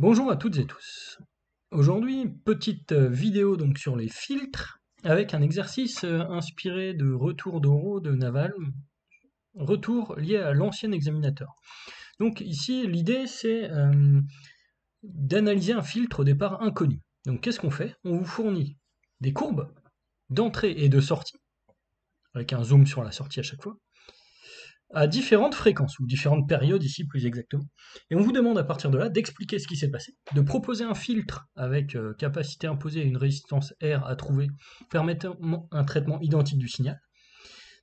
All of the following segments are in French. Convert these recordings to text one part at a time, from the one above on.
Bonjour à toutes et tous. Aujourd'hui, petite vidéo donc sur les filtres avec un exercice inspiré de Retour d'Oro de Naval, retour lié à l'ancien examinateur. Donc ici, l'idée c'est d'analyser un filtre au départ inconnu. Donc qu'est-ce qu'on fait? On vous fournit des courbes d'entrée et de sortie, avec un zoom sur la sortie à chaque fois, à différentes fréquences, ou différentes périodes ici plus exactement. Et on vous demande à partir de là d'expliquer ce qui s'est passé, de proposer un filtre avec capacité imposée et une résistance R à trouver, permettant un traitement identique du signal.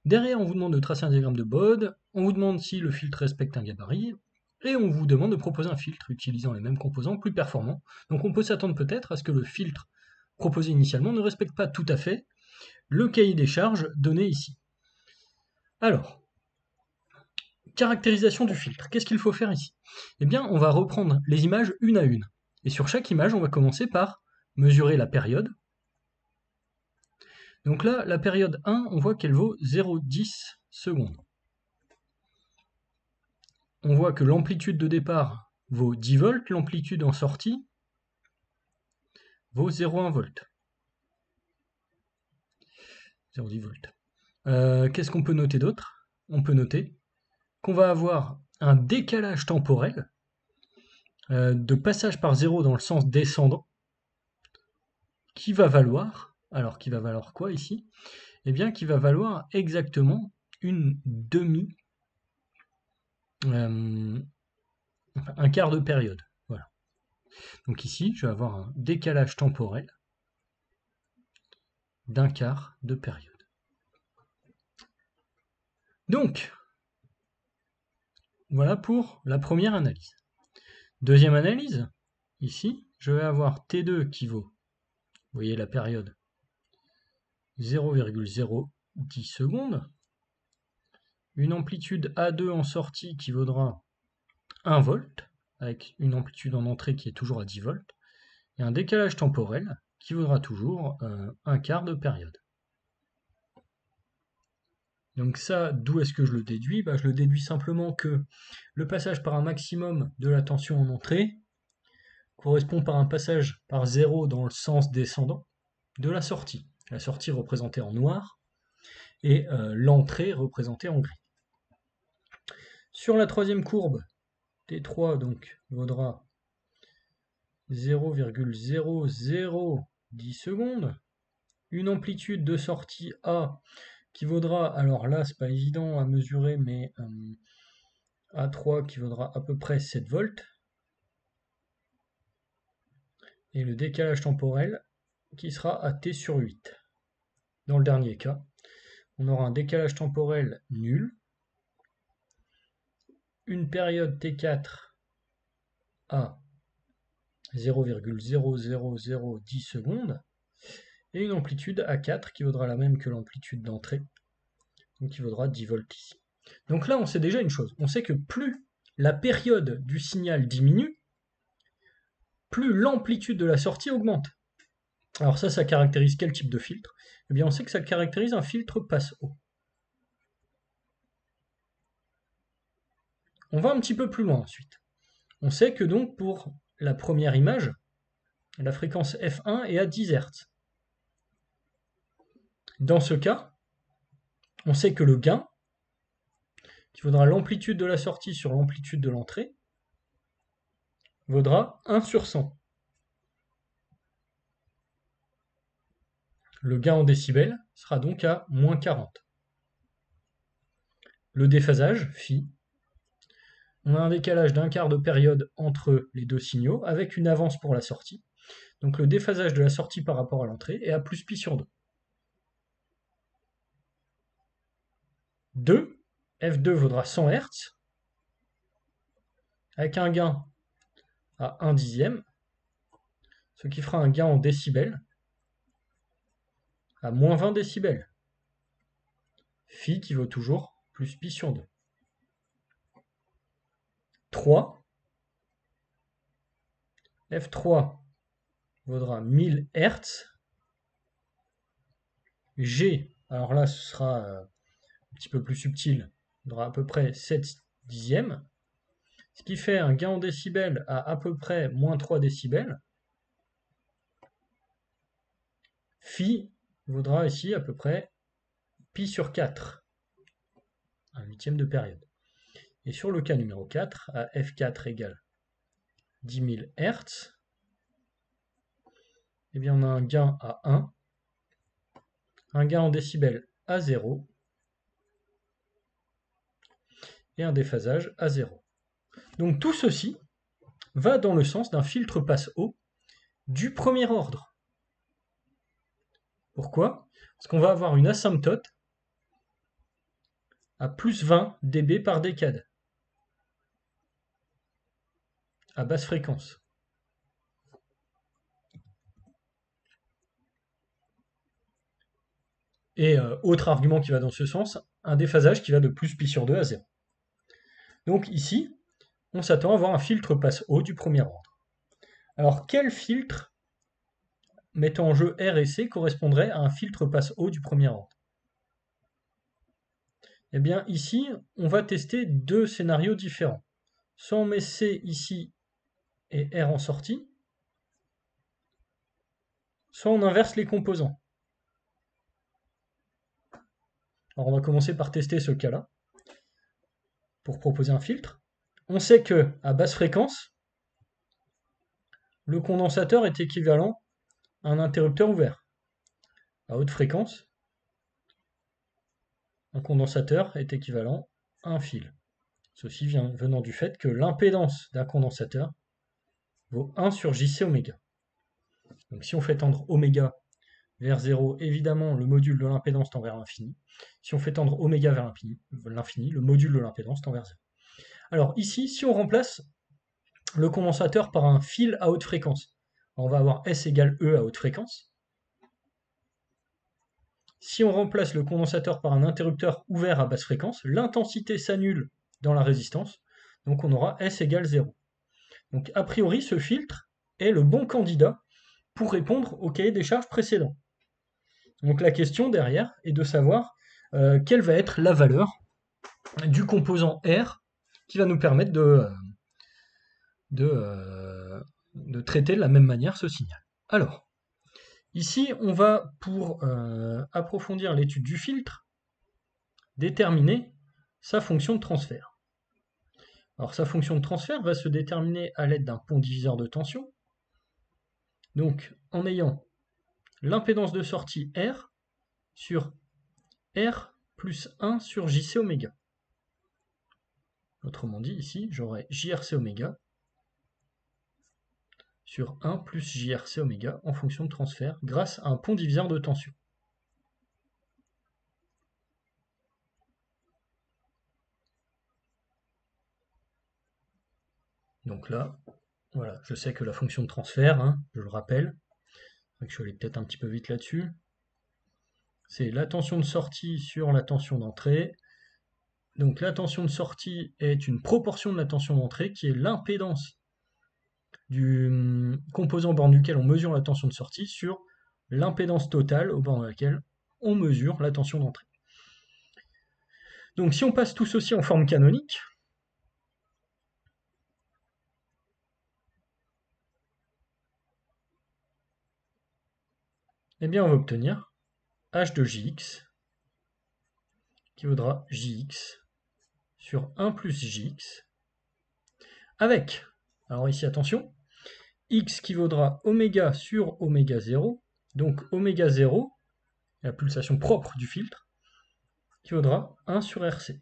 Derrière, on vous demande de tracer un diagramme de Bode, on vous demande si le filtre respecte un gabarit, et on vous demande de proposer un filtre utilisant les mêmes composants plus performants. Donc on peut s'attendre peut-être à ce que le filtre proposé initialement ne respecte pas tout à fait le cahier des charges donné ici. Alors, caractérisation du filtre. Qu'est-ce qu'il faut faire ici? Eh bien, on va reprendre les images une à une. Et sur chaque image, on va commencer par mesurer la période. Donc là, la période 1, on voit qu'elle vaut 0,10 secondes. On voit que l'amplitude de départ vaut 10 volts, l'amplitude en sortie vaut 0,1 volt. 0,10 volts. Qu'est-ce qu'on peut noter d'autre? On peut noter qu'on va avoir un décalage temporel de passage par 0 dans le sens descendant qui va valoir, alors qui va valoir quoi ici? Eh bien qui va valoir exactement une demi, un quart de période. Voilà. Donc ici, je vais avoir un décalage temporel d'un quart de période. Donc, voilà pour la première analyse. Deuxième analyse, ici, je vais avoir T2 qui vaut, vous voyez la période, 0,010 secondes, une amplitude A2 en sortie qui vaudra 1 volt, avec une amplitude en entrée qui est toujours à 10 volts, et un décalage temporel qui vaudra toujours un quart de période. Donc ça, d'où est-ce que je le déduis? Je le déduis simplement que le passage par un maximum de la tension en entrée correspond par un passage par 0 dans le sens descendant de la sortie. La sortie représentée en noir et l'entrée représentée en gris. Sur la troisième courbe, T3 donc vaudra 0,0010 secondes, une amplitude de sortie A qui vaudra, alors là c'est pas évident à mesurer, mais A3 qui vaudra à peu près 7 volts, et le décalage temporel qui sera à T sur 8. Dans le dernier cas, on aura un décalage temporel nul, une période T4 à 0,00010 secondes, et une amplitude A4 qui vaudra la même que l'amplitude d'entrée, donc qui vaudra 10 volts ici. Donc là, on sait déjà une chose, on sait que plus la période du signal diminue, plus l'amplitude de la sortie augmente. Alors ça caractérise quel type de filtre? Eh bien, on sait que ça caractérise un filtre passe-haut. On va un petit peu plus loin ensuite. On sait que donc pour la première image, la fréquence f1 est à 10 Hz. Dans ce cas, on sait que le gain, qui vaudra l'amplitude de la sortie sur l'amplitude de l'entrée, vaudra 1 sur 100. Le gain en décibels sera donc à moins 40. Le déphasage, phi, on a un décalage d'un quart de période entre les deux signaux, avec une avance pour la sortie. Donc le déphasage de la sortie par rapport à l'entrée est à plus pi sur 2. 2, F2 vaudra 100 Hz, avec un gain à 1 dixième, ce qui fera un gain en décibels à moins 20 décibels. Phi qui vaut toujours plus pi sur 2. 3, F3 vaudra 1000 Hz. G, alors là ce sera un petit peu plus subtil, vaudra à peu près 7 dixièmes, ce qui fait un gain en décibels à peu près moins 3 décibels. Phi vaudra ici à peu près pi sur 4, un huitième de période. Et sur le cas numéro 4, à F4 égale 10 000 Hz, eh bien on a un gain à 1, un gain en décibels à 0 et un déphasage à 0. Donc tout ceci va dans le sens d'un filtre passe-haut du premier ordre. Pourquoi? Parce qu'on va avoir une asymptote à plus 20 dB par décade, à basse fréquence. Et autre argument qui va dans ce sens, un déphasage qui va de plus pi sur 2 à 0. Donc ici, on s'attend à avoir un filtre passe-haut du premier ordre. Alors quel filtre mettant en jeu R et C correspondrait à un filtre passe-haut du premier ordre? Eh bien ici, on va tester deux scénarios différents. Soit on met C ici et R en sortie, soit on inverse les composants. Alors on va commencer par tester ce cas-là, pour proposer un filtre. On sait que à basse fréquence, le condensateur est équivalent à un interrupteur ouvert. À haute fréquence, un condensateur est équivalent à un fil. Ceci venant du fait que l'impédance d'un condensateur vaut 1 sur JC oméga. Donc si on fait tendre oméga vers 0, évidemment le module de l'impédance tend vers l'infini. Si on fait tendre oméga vers l'infini, le module de l'impédance tend vers 0. Alors ici, si on remplace le condensateur par un fil à haute fréquence, on va avoir S égale E à haute fréquence. Si on remplace le condensateur par un interrupteur ouvert à basse fréquence, l'intensité s'annule dans la résistance, donc on aura S égale 0. Donc a priori, ce filtre est le bon candidat pour répondre au cahier des charges précédent. Donc la question derrière est de savoir quelle va être la valeur du composant R qui va nous permettre de traiter de la même manière ce signal. Alors, ici, on va, pour approfondir l'étude du filtre, déterminer sa fonction de transfert. Alors, sa fonction de transfert va se déterminer à l'aide d'un pont diviseur de tension. Donc, en ayant l'impédance de sortie R sur R plus 1 sur JC oméga. Autrement dit, ici, j'aurai JRC oméga sur 1 plus JRC oméga en fonction de transfert grâce à un pont diviseur de tension. Donc là, voilà, je sais que la fonction de transfert, hein, je le rappelle, je suis allé peut-être un petit peu vite là-dessus, c'est la tension de sortie sur la tension d'entrée. Donc la tension de sortie est une proportion de la tension d'entrée qui est l'impédance du composant au bord duquel on mesure la tension de sortie sur l'impédance totale au bord de laquelle on mesure la tension d'entrée. Donc si on passe tout ceci en forme canonique, eh bien on va obtenir H de Jx qui vaudra Jx sur 1 plus Jx avec, alors ici attention, x qui vaudra oméga sur oméga 0, donc oméga 0, la pulsation propre du filtre, qui vaudra 1 sur RC.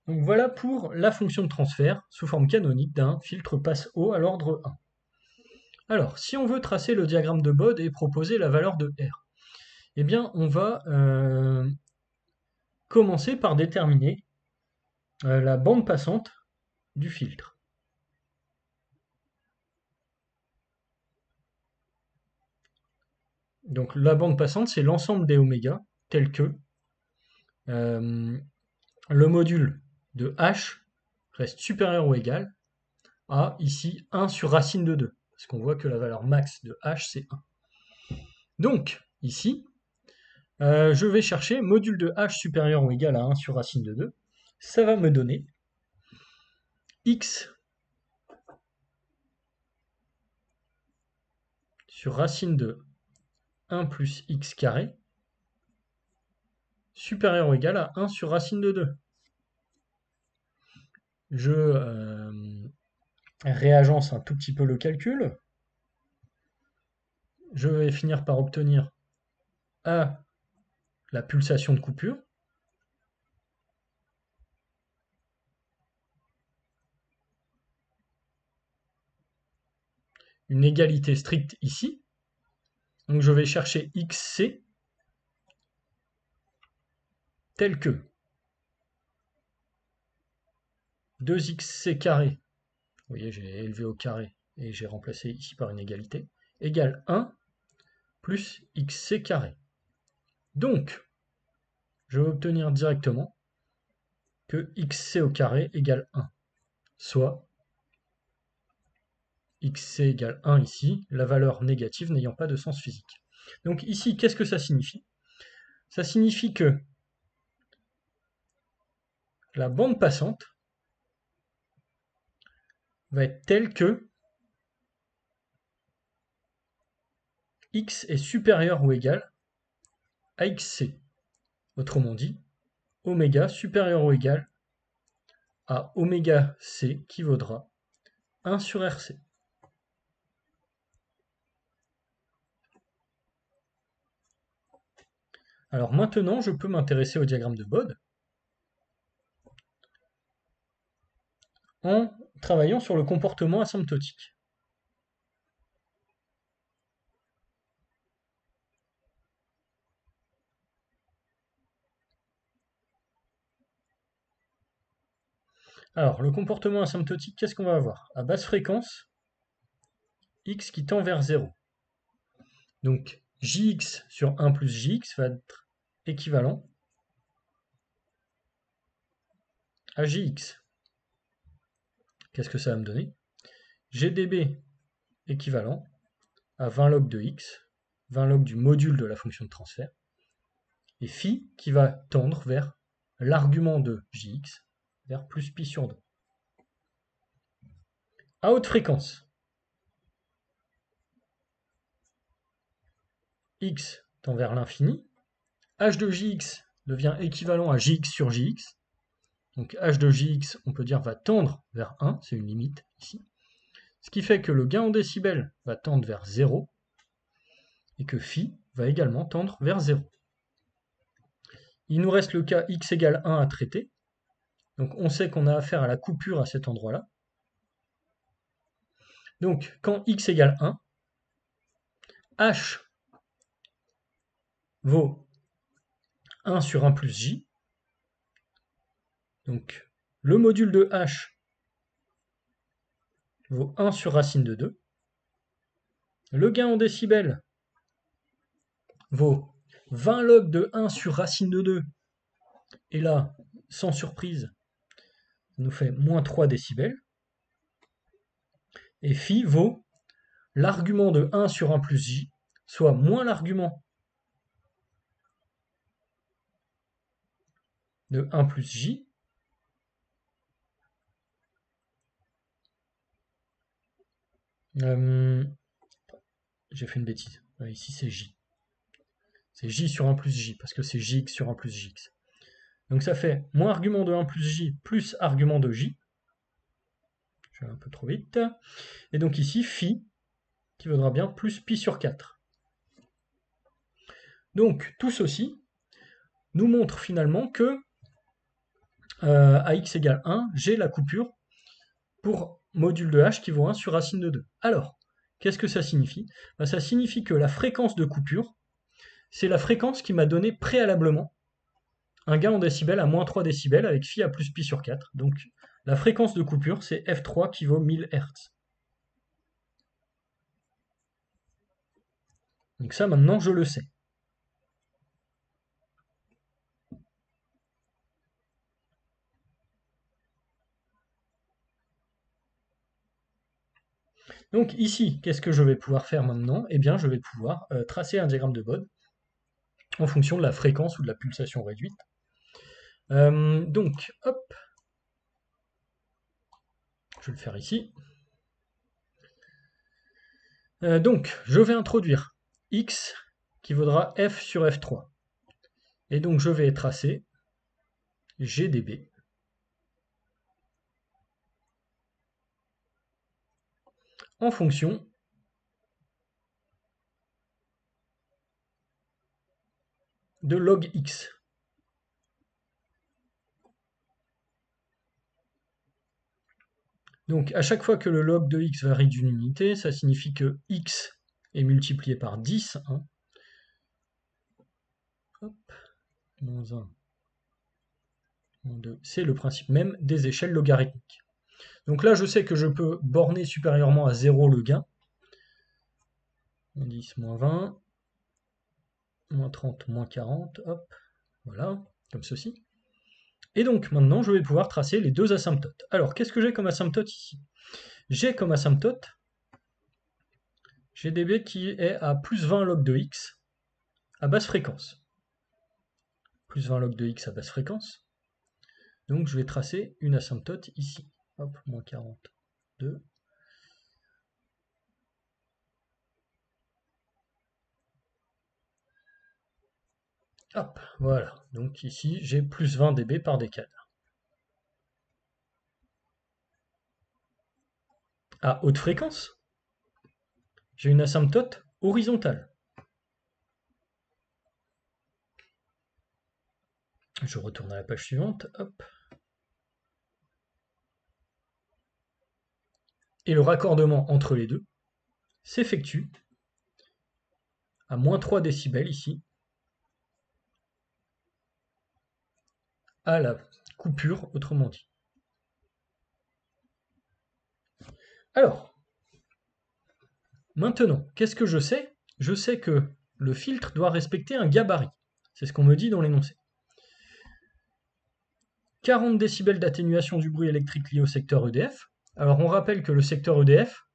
Donc voilà pour la fonction de transfert sous forme canonique d'un filtre passe-haut à l'ordre 1. Alors, si on veut tracer le diagramme de Bode et proposer la valeur de R, eh bien on va commencer par déterminer la bande passante du filtre. Donc la bande passante, c'est l'ensemble des oméga, tel que le module de H reste supérieur ou égal à, ici, 1 sur racine de 2, parce qu'on voit que la valeur max de H, c'est 1. Donc, ici, Je vais chercher module de h supérieur ou égal à 1 sur racine de 2. Ça va me donner x sur racine de 1 plus x carré supérieur ou égal à 1 sur racine de 2. Je réagence un tout petit peu le calcul. Je vais finir par obtenir A, la pulsation de coupure, une égalité stricte ici. Donc je vais chercher xc tel que 2xc carré, vous voyez j'ai élevé au carré et j'ai remplacé ici par une égalité, égale 1 plus xc carré. Donc, je vais obtenir directement que xc au carré égale 1, soit xc égale 1 ici, la valeur négative n'ayant pas de sens physique. Donc ici, qu'est-ce que ça signifie? Ça signifie que la bande passante va être telle que x est supérieur ou égal à xc. Autrement dit, oméga supérieur ou égal à oméga c qui vaudra 1 sur RC. Alors maintenant, je peux m'intéresser au diagramme de Bode en travaillant sur le comportement asymptotique. Alors, le comportement asymptotique, qu'est-ce qu'on va avoir? À basse fréquence, x qui tend vers 0. Donc, jx sur 1 plus jx va être équivalent à jx. Qu'est-ce que ça va me donner? GdB équivalent à 20 log de x, 20 log du module de la fonction de transfert, et phi qui va tendre vers l'argument de jx, vers plus pi sur 2. À haute fréquence, x tend vers l'infini, h de jx devient équivalent à jx sur jx, donc h de jx, on peut dire, va tendre vers 1, c'est une limite ici, ce qui fait que le gain en décibels va tendre vers 0, et que phi va également tendre vers 0. Il nous reste le cas x égale 1 à traiter, donc on sait qu'on a affaire à la coupure à cet endroit-là. Donc quand x égale 1, h vaut 1 sur 1 plus j, donc le module de h vaut 1 sur racine de 2, le gain en décibels vaut 20 log de 1 sur racine de 2, et là, sans surprise, ça nous fait moins 3 décibels, et phi vaut l'argument de 1 sur 1 plus j, soit moins l'argument de 1 plus j, j'ai fait une bêtise, ici c'est j. C'est j sur 1 plus j, parce que c'est jx sur 1 plus jx. Donc ça fait moins argument de 1 plus j plus argument de j. Je vais un peu trop vite. Et donc ici, phi, qui vaudra bien plus pi sur 4. Donc tout ceci nous montre finalement que à x égale 1, j'ai la coupure pour module de h qui vaut 1 sur racine de 2. Alors, qu'est-ce que ça signifie? Ça signifie que la fréquence de coupure, c'est la fréquence qui m'a donné préalablement un gain en décibels à moins 3 décibels avec phi à plus pi sur 4. Donc la fréquence de coupure, c'est f3 qui vaut 1000 Hz. Donc ça, maintenant, je le sais. Donc ici, qu'est-ce que je vais pouvoir faire maintenant? Eh bien, je vais pouvoir tracer un diagramme de Bode en fonction de la fréquence ou de la pulsation réduite. Donc, hop, je vais le faire ici. Donc, je vais introduire x qui vaudra f sur f3. Et donc, je vais tracer GDB en fonction de log x. Donc à chaque fois que le log de x varie d'une unité, ça signifie que x est multiplié par 10. Hein. Hop, moins 1, moins 2. C'est le principe même des échelles logarithmiques. Donc là, je sais que je peux borner supérieurement à 0 le gain. Moins 10, moins 20, moins 30, moins 40, hop, voilà, comme ceci. Et donc maintenant, je vais pouvoir tracer les deux asymptotes. Alors, qu'est-ce que j'ai comme asymptote ici? J'ai comme asymptote GDB qui est à plus 20 log de x à basse fréquence. Plus 20 log de x à basse fréquence. Donc je vais tracer une asymptote ici. Hop, moins 42. Hop, voilà. Donc ici, j'ai plus 20 dB par décade. À haute fréquence, j'ai une asymptote horizontale. Je retourne à la page suivante. Hop. Et le raccordement entre les deux s'effectue à moins 3 décibels ici, à la coupure, autrement dit. Alors, maintenant, qu'est-ce que je sais? Je sais que le filtre doit respecter un gabarit. C'est ce qu'on me dit dans l'énoncé. 40 décibels d'atténuation du bruit électrique lié au secteur EDF. Alors on rappelle que le secteur EDF,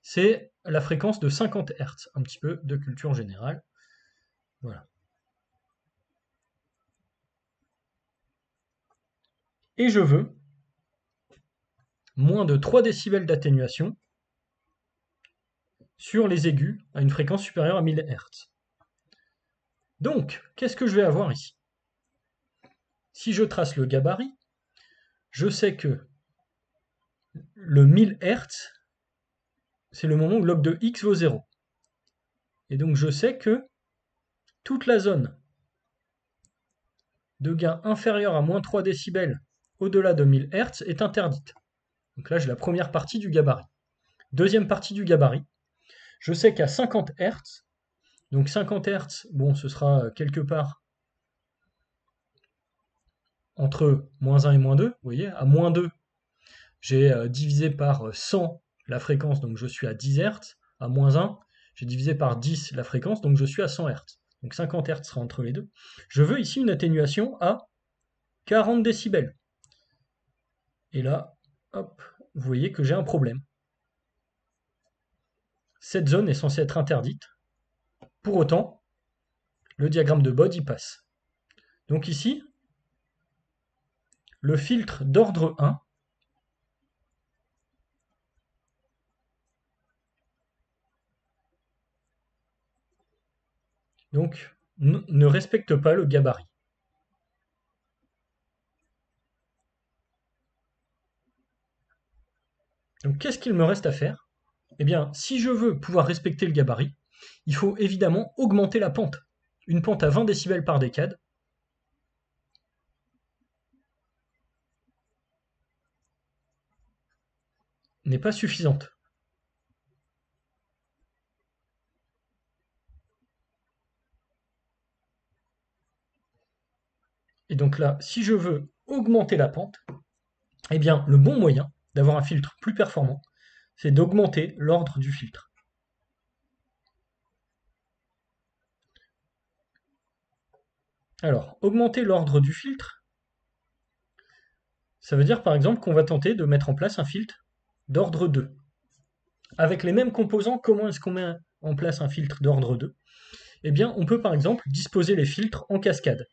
c'est la fréquence de 50 Hz, un petit peu de culture générale. Voilà. Et je veux moins de 3 décibels d'atténuation sur les aigus à une fréquence supérieure à 1000 Hz. Donc, qu'est-ce que je vais avoir ici? Si je trace le gabarit, je sais que le 1000 Hz, c'est le moment où log de x vaut 0. Et donc je sais que toute la zone de gain inférieur à moins 3 décibels au-delà de 1000 Hz est interdite. Donc là, j'ai la première partie du gabarit. Deuxième partie du gabarit, je sais qu'à 50 Hz, donc 50 Hz, bon, ce sera quelque part entre moins 1 et moins 2, vous voyez, à moins 2, j'ai divisé par 100 la fréquence, donc je suis à 10 Hz, à moins 1, j'ai divisé par 10 la fréquence, donc je suis à 100 Hz. Donc 50 Hz sera entre les deux. Je veux ici une atténuation à 40 décibels. Et là, hop, vous voyez que j'ai un problème. Cette zone est censée être interdite. Pour autant, le diagramme de Bode y passe. Donc ici, le filtre d'ordre 1 donc, ne respecte pas le gabarit. Donc qu'est-ce qu'il me reste à faire? Eh bien, si je veux pouvoir respecter le gabarit, il faut évidemment augmenter la pente. Une pente à 20 décibels par décade n'est pas suffisante. Et donc là, si je veux augmenter la pente, eh bien, le bon moyen d'avoir un filtre plus performant, c'est d'augmenter l'ordre du filtre. Alors, augmenter l'ordre du filtre, ça veut dire par exemple qu'on va tenter de mettre en place un filtre d'ordre 2. Avec les mêmes composants, comment est-ce qu'on met en place un filtre d'ordre 2? eh bien, on peut par exemple disposer les filtres en cascade.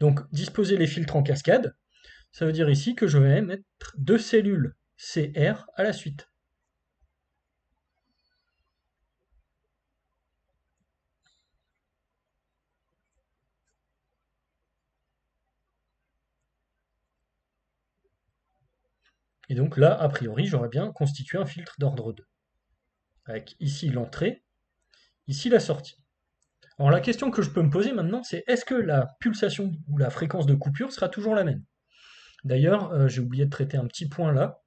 Donc, disposer les filtres en cascade, ça veut dire ici que je vais mettre 2 cellules CR à la suite. Et donc là, a priori, j'aurais bien constitué un filtre d'ordre 2. Avec ici l'entrée, ici la sortie. Alors la question que je peux me poser maintenant, c'est est-ce que la pulsation ou la fréquence de coupure sera toujours la même? D'ailleurs, j'ai oublié de traiter un petit point là.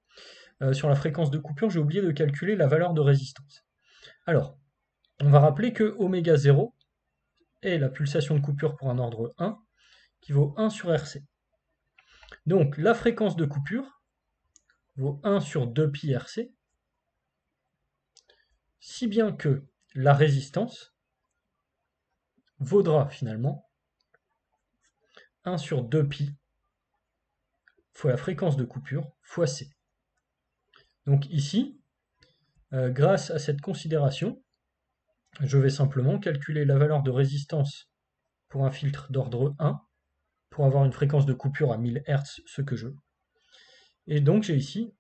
Sur la fréquence de coupure, j'ai oublié de calculer la valeur de résistance. Alors, on va rappeler que oméga 0 est la pulsation de coupure pour un ordre 1 qui vaut 1 sur RC. Donc la fréquence de coupure vaut 1 sur 2pi RC, si bien que la résistance vaudra finalement 1 sur 2pi fois la fréquence de coupure fois C. Donc ici, grâce à cette considération, je vais simplement calculer la valeur de résistance pour un filtre d'ordre 1 pour avoir une fréquence de coupure à 1000 Hz, ce que je veux. Et donc j'ai ici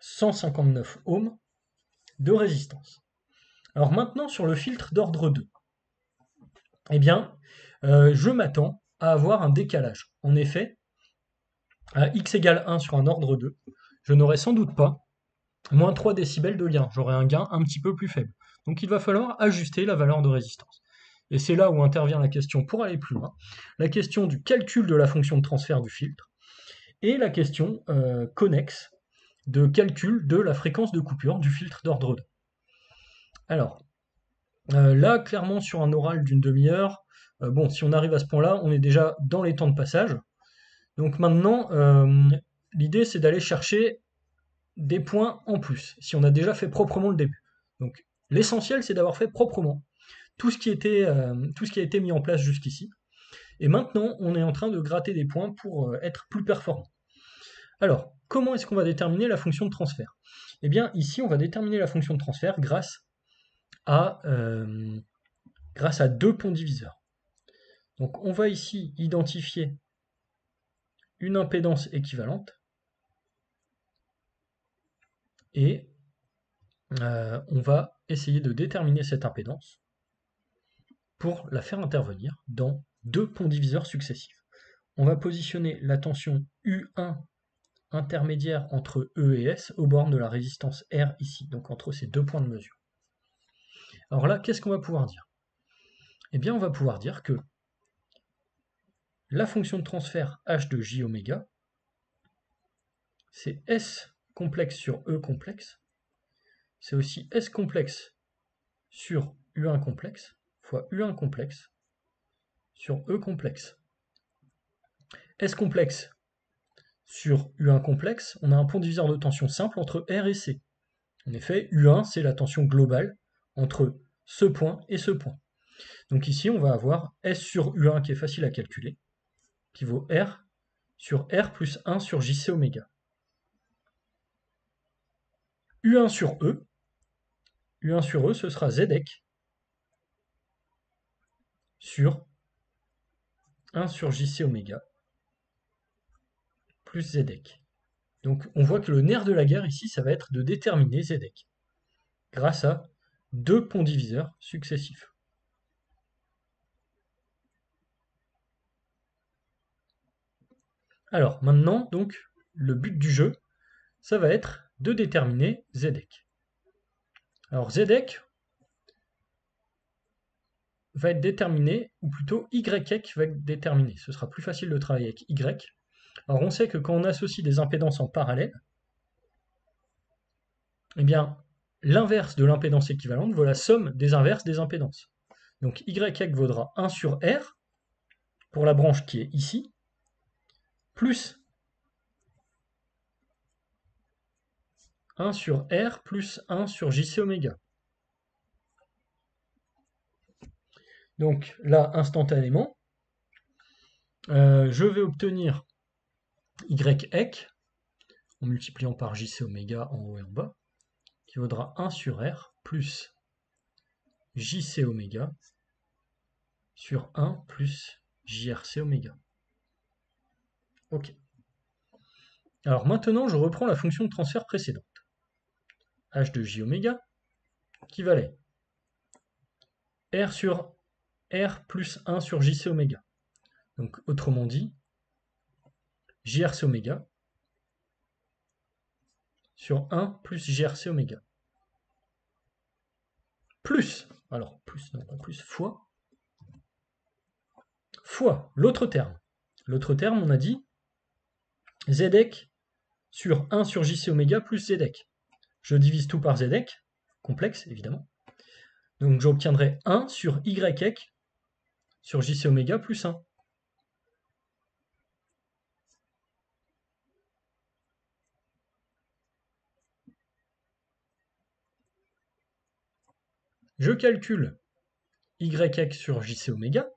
159 ohms de résistance. Alors maintenant sur le filtre d'ordre 2, eh bien, je m'attends à avoir un décalage. En effet, à x égale 1 sur un ordre 2, je n'aurai sans doute pas moins 3 décibels de lien. J'aurai un gain un petit peu plus faible. Donc il va falloir ajuster la valeur de résistance. Et c'est là où intervient la question, pour aller plus loin, la question du calcul de la fonction de transfert du filtre et la question connexe de calcul de la fréquence de coupure du filtre d'ordre 2. Alors, là, clairement, sur un oral d'une demi-heure, bon, si on arrive à ce point-là, on est déjà dans les temps de passage. Donc maintenant, l'idée, c'est d'aller chercher des points en plus, si on a déjà fait proprement le début. Donc l'essentiel, c'est d'avoir fait proprement tout ce qui a été mis en place jusqu'ici. Et maintenant, on est en train de gratter des points pour être plus performant. Alors, comment est-ce qu'on va déterminer la fonction de transfert? Eh bien, ici, on va déterminer la fonction de transfert grâce à 2 ponts diviseurs. Donc, on va ici identifier une impédance équivalente et on va essayer de déterminer cette impédance pour la faire intervenir dans 2 ponts diviseurs successifs. On va positionner la tension U1 intermédiaire entre E et S aux bornes de la résistance R ici, donc entre ces 2 points de mesure. Alors là, qu'est-ce qu'on va pouvoir dire? Eh bien, on va pouvoir dire que la fonction de transfert h de j oméga, c'est S complexe sur E complexe, c'est aussi S complexe sur U1 complexe, fois U1 complexe sur E complexe. S complexe sur U1 complexe, on a un pont diviseur de tension simple entre R et C. En effet, U1, c'est la tension globale entre ce point et ce point. Donc ici, on va avoir S sur U1 qui est facile à calculer, qui vaut R sur R plus 1 sur JC oméga. U1 sur E, ce sera ZEC sur 1 sur JC oméga plus ZEC. Donc on voit que le nerf de la guerre ici, ça va être de déterminer ZEC grâce à 2 ponts diviseurs successifs. Alors maintenant, donc, le but du jeu, ça va être de déterminer ZEC. Alors ZEC va être déterminé, ou plutôt YEC va être déterminé. Ce sera plus facile de travailler avec Y. Alors on sait que quand on associe des impédances en parallèle, eh bien, l'inverse de l'impédance équivalente vaut la somme des inverses des impédances. Donc YEC vaudra 1 sur R, pour la branche qui est ici, plus 1 sur R plus 1 sur JC oméga. Donc là, instantanément, je vais obtenir YEC en multipliant par JC oméga en haut et en bas, qui vaudra 1 sur R plus JC oméga sur 1 plus JRC oméga. Ok. Alors maintenant, je reprends la fonction de transfert précédente. H de J oméga qui valait R sur R plus 1 sur JC oméga. Donc autrement dit, JRC oméga sur 1 plus JRC oméga. Plus, alors plus, non pas plus, fois l'autre terme. L'autre terme, on a dit ZEC sur 1 sur JC oméga plus ZEC. Je divise tout par ZEC, complexe évidemment. Donc j'obtiendrai 1 sur YEC sur JC oméga plus 1. Je calcule YEC sur JC oméga.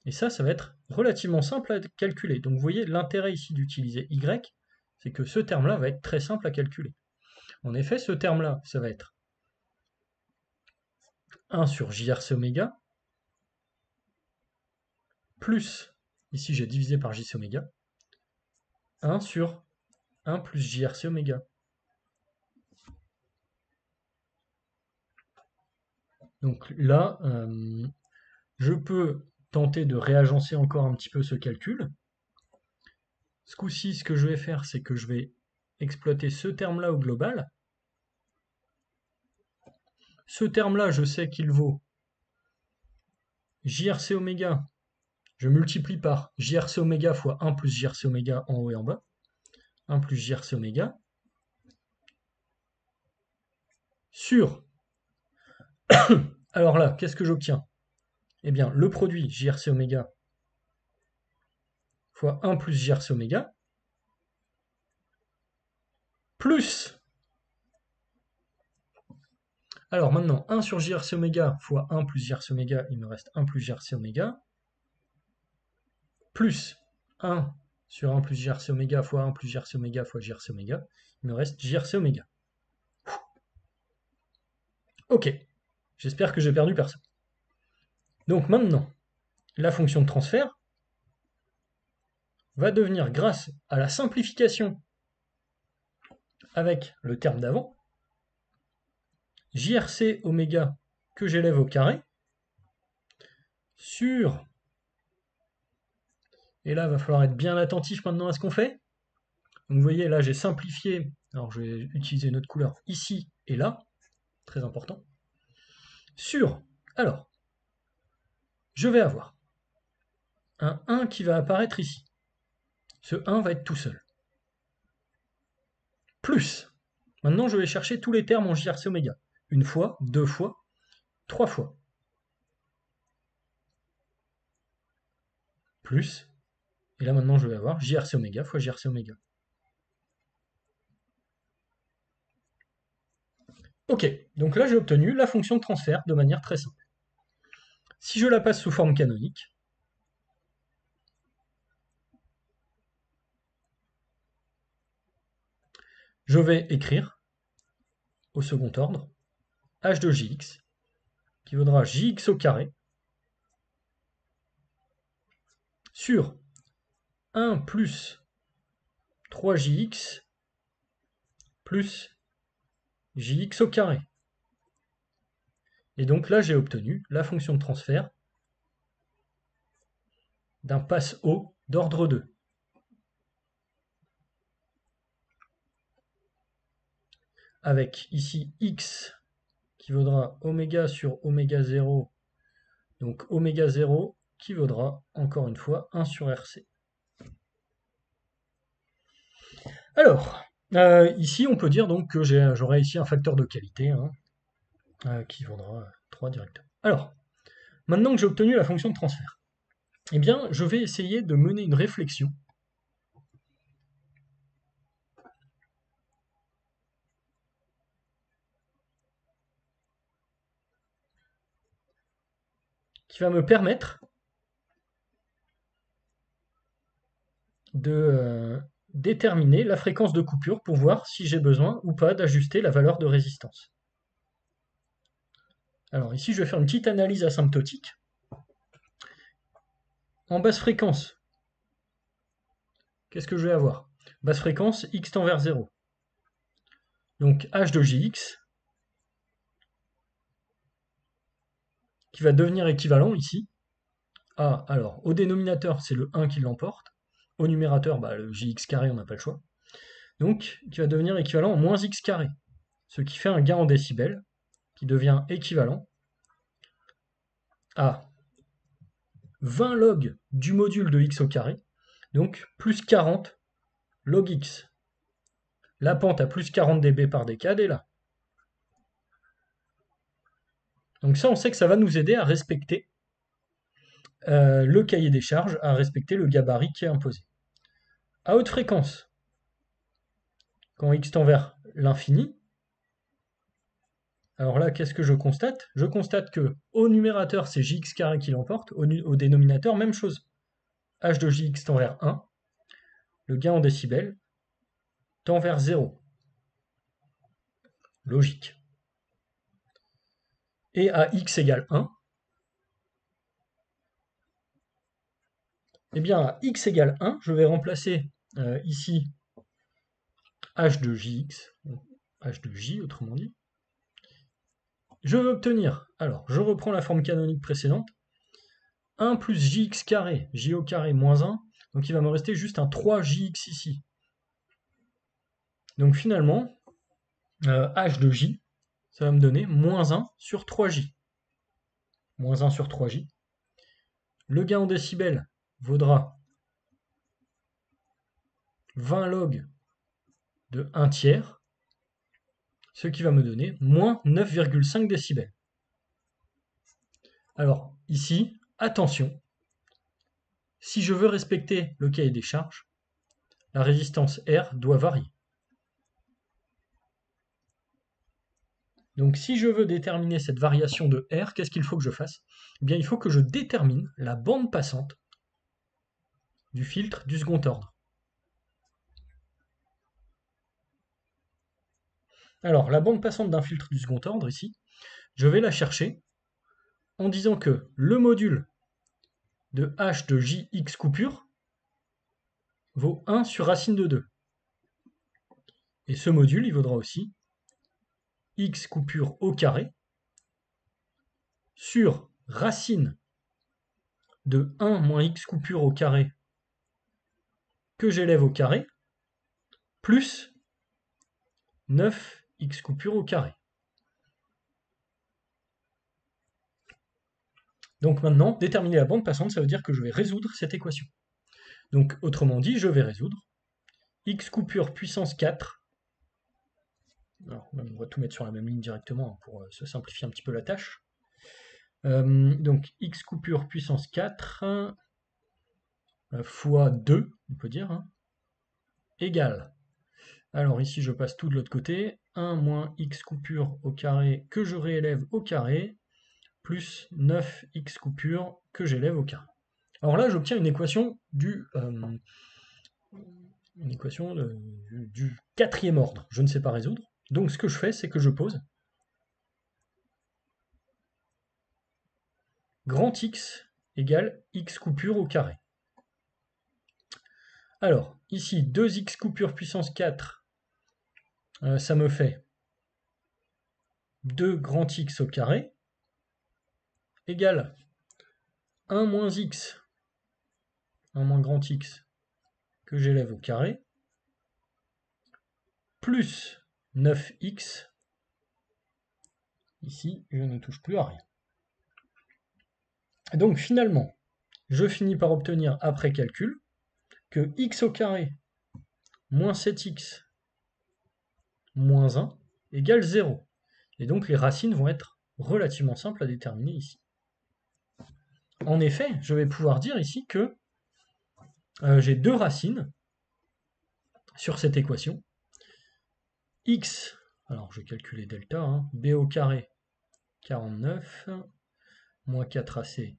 Et ça va être relativement simple à calculer. Donc vous voyez, l'intérêt ici d'utiliser Y, c'est que ce terme-là va être très simple à calculer. En effet, ce terme-là, ça va être 1 sur JRC oméga, plus, ici j'ai divisé par JC oméga, 1 sur 1 plus JRC oméga. Donc là, je peux tenter de réagencer encore un petit peu ce calcul. Ce coup-ci, ce que je vais faire, c'est que je vais exploiter ce terme-là au global. Ce terme-là, je sais qu'il vaut JRC oméga. Je multiplie par JRC oméga fois 1 plus JRC oméga en haut et en bas. 1 plus JRC oméga. Sur... Alors là, qu'est-ce que j'obtiens? Eh bien, le produit JRC oméga fois 1 plus JRC oméga, plus... Alors maintenant, 1 sur JRC oméga fois 1 plus JRC oméga, il me reste 1 plus JRC oméga, plus 1 sur 1 plus JRC oméga fois 1 plus JRC oméga fois JRC oméga, il me reste JRC oméga. Ok, j'espère que j'ai perdu personne. Donc maintenant, la fonction de transfert va devenir, grâce à la simplification avec le terme d'avant, JRC oméga que j'élève au carré sur... Et là, il va falloir être bien attentif maintenant à ce qu'on fait. Donc vous voyez, là j'ai simplifié, alors je vais utiliser une autre couleur ici et là, très important, sur, alors, je vais avoir un 1 qui va apparaître ici. Ce 1 va être tout seul. Plus, maintenant je vais chercher tous les termes en JRC oméga. Une fois, deux fois, trois fois. Plus, et là maintenant je vais avoir JRC oméga fois JRC oméga. Ok, donc là j'ai obtenu la fonction de transfert de manière très simple. Si je la passe sous forme canonique, je vais écrire au second ordre h de jx qui vaudra jx au carré sur 1 plus 3jx plus jx au carré. Et donc là, j'ai obtenu la fonction de transfert d'un passe haut d'ordre 2. Avec ici x qui vaudra oméga sur oméga 0, donc oméga 0 qui vaudra encore une fois 1 sur RC. Alors, ici on peut dire donc que j'aurai ici un facteur de qualité qui vaudra 3 directement. Alors, maintenant que j'ai obtenu la fonction de transfert, eh bien je vais essayer de mener une réflexion qui va me permettre de déterminer la fréquence de coupure pour voir si j'ai besoin ou pas d'ajuster la valeur de résistance. Alors ici, je vais faire une petite analyse asymptotique. En basse fréquence, qu'est-ce que je vais avoir? Basse fréquence, x tend vers 0. Donc h de jx, qui va devenir équivalent ici à, alors, au dénominateur, c'est le 1 qui l'emporte. Au numérateur, le jx carré, on n'a pas le choix. Donc, qui va devenir équivalent à moins x carré. Ce qui fait un gain en décibels, qui devient équivalent à 20 log du module de x au carré, donc plus 40 log x. La pente à plus 40 dB par décade est là. Donc ça, on sait que ça va nous aider à respecter le cahier des charges, à respecter le gabarit qui est imposé. À haute fréquence, quand x tend vers l'infini, alors là, qu'est-ce que je constate? Je constate que au numérateur, c'est jx carré qui l'emporte, au dénominateur, même chose. h de jx tend vers 1, le gain en décibels tend vers 0. Logique. Et à x égale 1, eh bien à x égale 1, je vais remplacer ici h de jx, h de j autrement dit. Je veux obtenir, alors je reprends la forme canonique précédente, 1 plus jx carré, j au carré moins 1, donc il va me rester juste un 3jx ici. Donc finalement, h de j, ça va me donner moins 1 sur 3j. Moins 1 sur 3j. Le gain en décibels vaudra 20 log de 1 tiers, ce qui va me donner moins 9,5 décibels. Alors ici, attention, si je veux respecter le cahier des charges, la résistance R doit varier. Donc si je veux déterminer cette variation de R, qu'est-ce qu'il faut que je fasse? Eh bien, il faut que je détermine la bande passante du filtre du second ordre. Alors, la bande passante d'un filtre du second ordre, ici, je vais la chercher en disant que le module de h de jx coupure vaut 1 sur racine de 2. Et ce module, il vaudra aussi x coupure au carré sur racine de 1 moins x coupure au carré que j'élève au carré, plus 9x coupure au carré. Donc maintenant, déterminer la bande passante, ça veut dire que je vais résoudre cette équation. Donc autrement dit, je vais résoudre x coupure puissance 4. Alors, on va tout mettre sur la même ligne directement pour se simplifier un petit peu la tâche. Donc x coupure puissance 4 fois 2, on peut dire, égale. Alors ici, je passe tout de l'autre côté. 1 moins x coupure au carré que je réélève au carré, plus 9x coupure que j'élève au carré. Alors là, j'obtiens une équation du quatrième ordre. Je ne sais pas résoudre. Donc ce que je fais, c'est que je pose grand X égale x coupure au carré. Alors, ici, 2x coupure puissance 4, ça me fait 2 grand X au carré, égale 1 moins x, 1 moins grand X, que j'élève au carré, plus 9x, ici, je ne touche plus à rien. Donc finalement, je finis par obtenir, après calcul, que x au carré moins 7x moins 1 égale 0. Et donc les racines vont être relativement simples à déterminer ici. En effet, je vais pouvoir dire ici que j'ai deux racines sur cette équation. X, alors je vais calculer delta, b au carré 49, moins 4ac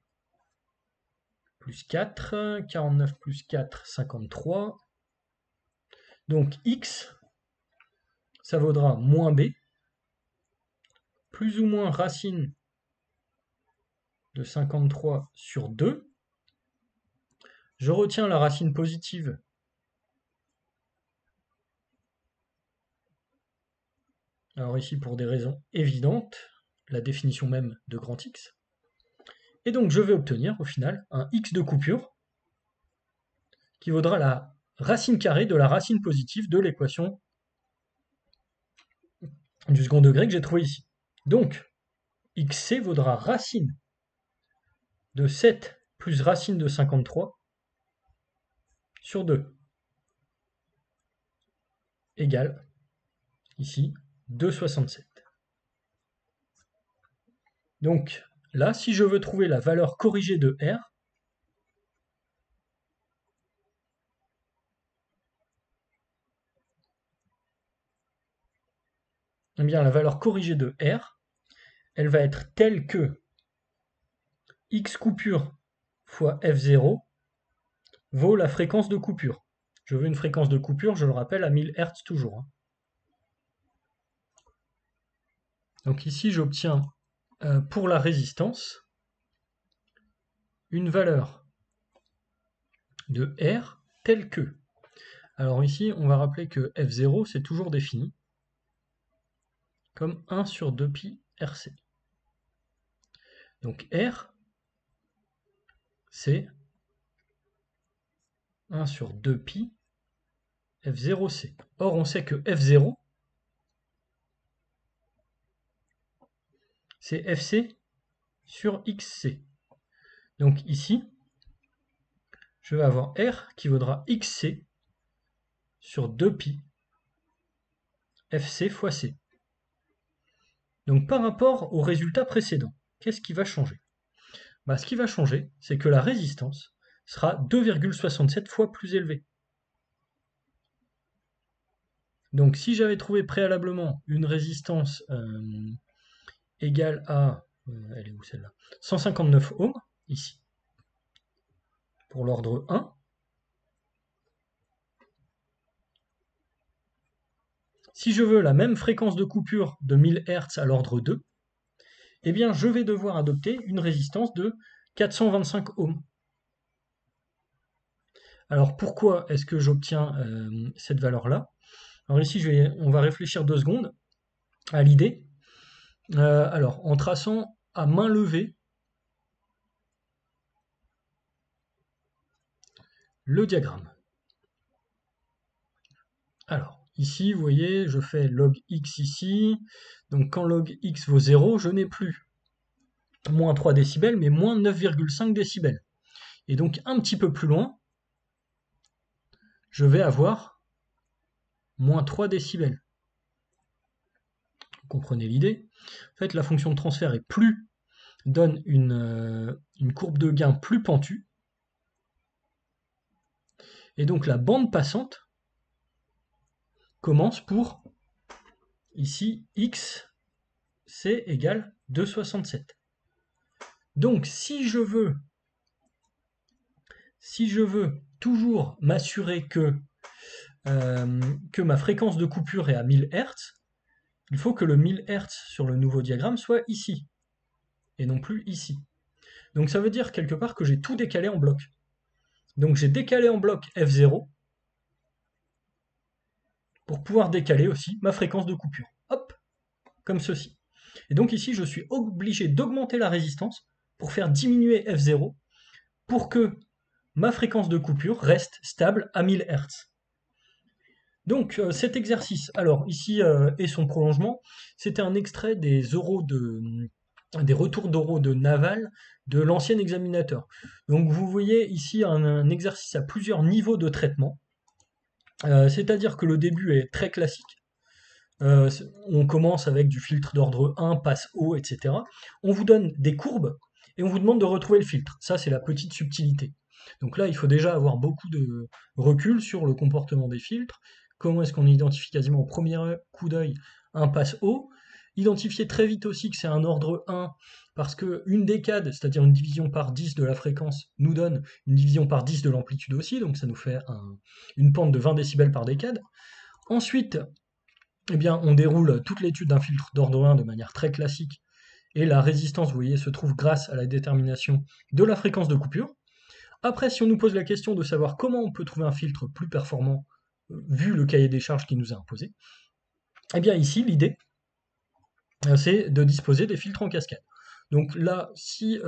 plus 4, 49 plus 4, 53, Donc x, ça vaudra moins b, plus ou moins racine de 53 sur 2. Je retiens la racine positive alors ici pour des raisons évidentes, la définition même de grand X. Et donc je vais obtenir au final un x de coupure qui vaudra la racine carrée de la racine positive de l'équation du second degré que j'ai trouvé ici. Donc xc vaudra racine de 7 plus racine de 53 sur 2 égale ici 2,67. Donc là, si je veux trouver la valeur corrigée de R, eh bien la valeur corrigée de R, elle va être telle que x coupure fois f0 vaut la fréquence de coupure. Je veux une fréquence de coupure, je le rappelle, à 1000 Hz toujours. Donc ici, j'obtiens pour la résistance une valeur de R telle que. Alors ici, on va rappeler que F0, c'est toujours défini comme 1 sur 2pi RC. Donc R, c'est 1 sur 2pi F0C. Or, on sait que F0, c'est FC sur XC. Donc ici, je vais avoir R qui vaudra XC sur 2pi FC fois C. Donc par rapport au résultat précédent, qu'est-ce qui va changer? Ce qui va changer, c'est que la résistance sera 2,67 fois plus élevée. Donc si j'avais trouvé préalablement une résistance égale à, elle est où celle-là, 159 ohms, ici, pour l'ordre 1, si je veux la même fréquence de coupure de 1000 Hz à l'ordre 2, eh bien je vais devoir adopter une résistance de 425 ohms. Alors pourquoi est-ce que j'obtiens cette valeur-là? Alors ici, on va réfléchir 2 secondes à l'idée. Alors, en traçant à main levée le diagramme. Alors, ici, vous voyez, je fais log x ici. Donc, quand log x vaut 0, je n'ai plus moins 3 décibels, mais moins 9,5 décibels. Et donc, un petit peu plus loin, je vais avoir moins 3 décibels. Vous comprenez l'idée? En fait, la fonction de transfert est plus, donne une courbe de gain plus pentue. Et donc, la bande passante commence pour, ici, x, c'est égal 2,67. Donc, si je veux toujours m'assurer que ma fréquence de coupure est à 1000 Hz, il faut que le 1000 Hz sur le nouveau diagramme soit ici, et non plus ici. Donc ça veut dire quelque part que j'ai tout décalé en bloc. Donc j'ai décalé en bloc F0 pour pouvoir décaler aussi ma fréquence de coupure. Hop, comme ceci. Et donc ici, je suis obligé d'augmenter la résistance pour faire diminuer F0 pour que ma fréquence de coupure reste stable à 1000 Hz. Donc cet exercice, alors ici et son prolongement, c'était un extrait des retours d'oraux de Naval de l'ancien examinateur. Donc vous voyez ici un exercice à plusieurs niveaux de traitement, c'est-à-dire que le début est très classique. On commence avec du filtre d'ordre 1, passe haut, etc. On vous donne des courbes et on vous demande de retrouver le filtre. Ça, c'est la petite subtilité. Donc là, il faut déjà avoir beaucoup de recul sur le comportement des filtres. Comment est-ce qu'on identifie quasiment au premier coup d'œil un passe haut? Identifier très vite aussi que c'est un ordre 1, parce qu'une décade, c'est-à-dire une division par 10 de la fréquence, nous donne une division par 10 de l'amplitude aussi, donc ça nous fait une pente de 20 décibels par décade. Ensuite, eh bien, on déroule toute l'étude d'un filtre d'ordre 1 de manière très classique, et la résistance, vous voyez, se trouve grâce à la détermination de la fréquence de coupure. Après, si on nous pose la question de savoir comment on peut trouver un filtre plus performant, vu le cahier des charges qui nous est imposé, eh bien ici, l'idée, c'est de disposer des filtres en cascade. Donc là, si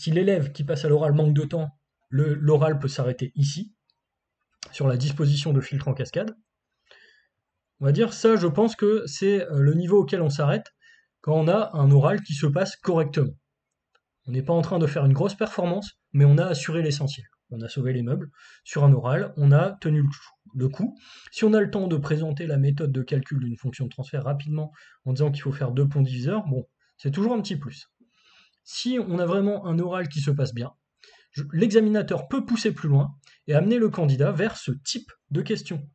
l'élève qui passe à l'oral manque de temps, l'oral peut s'arrêter ici, sur la disposition de filtres en cascade. On va dire ça, je pense que c'est le niveau auquel on s'arrête quand on a un oral qui se passe correctement. On n'est pas en train de faire une grosse performance, mais on a assuré l'essentiel. On a sauvé les meubles. Sur un oral, on a tenu le coup. Si on a le temps de présenter la méthode de calcul d'une fonction de transfert rapidement en disant qu'il faut faire 2 ponts diviseurs, bon, c'est toujours un petit plus. Si on a vraiment un oral qui se passe bien, l'examinateur peut pousser plus loin et amener le candidat vers ce type de question.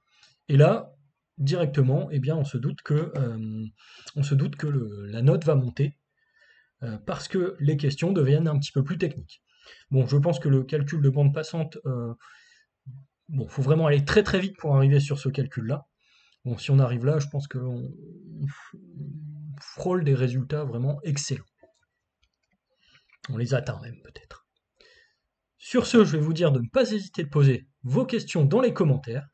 Et là, directement, eh bien, on se doute que la note va monter parce que les questions deviennent un petit peu plus techniques. Bon, je pense que le calcul de bande passante, bon, faut vraiment aller très très vite pour arriver sur ce calcul-là. Bon, si on arrive là, je pense qu'on frôle des résultats vraiment excellents. On les atteint même peut-être. Sur ce, je vais vous dire de ne pas hésiter de poser vos questions dans les commentaires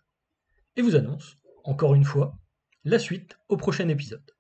et vous annonce, encore une fois, la suite au prochain épisode.